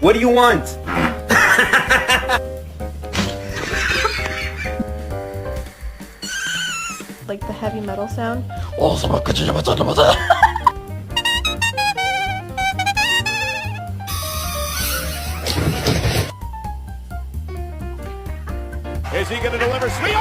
What do you want? Like the heavy metal sound. Is he going to deliver? Sweet!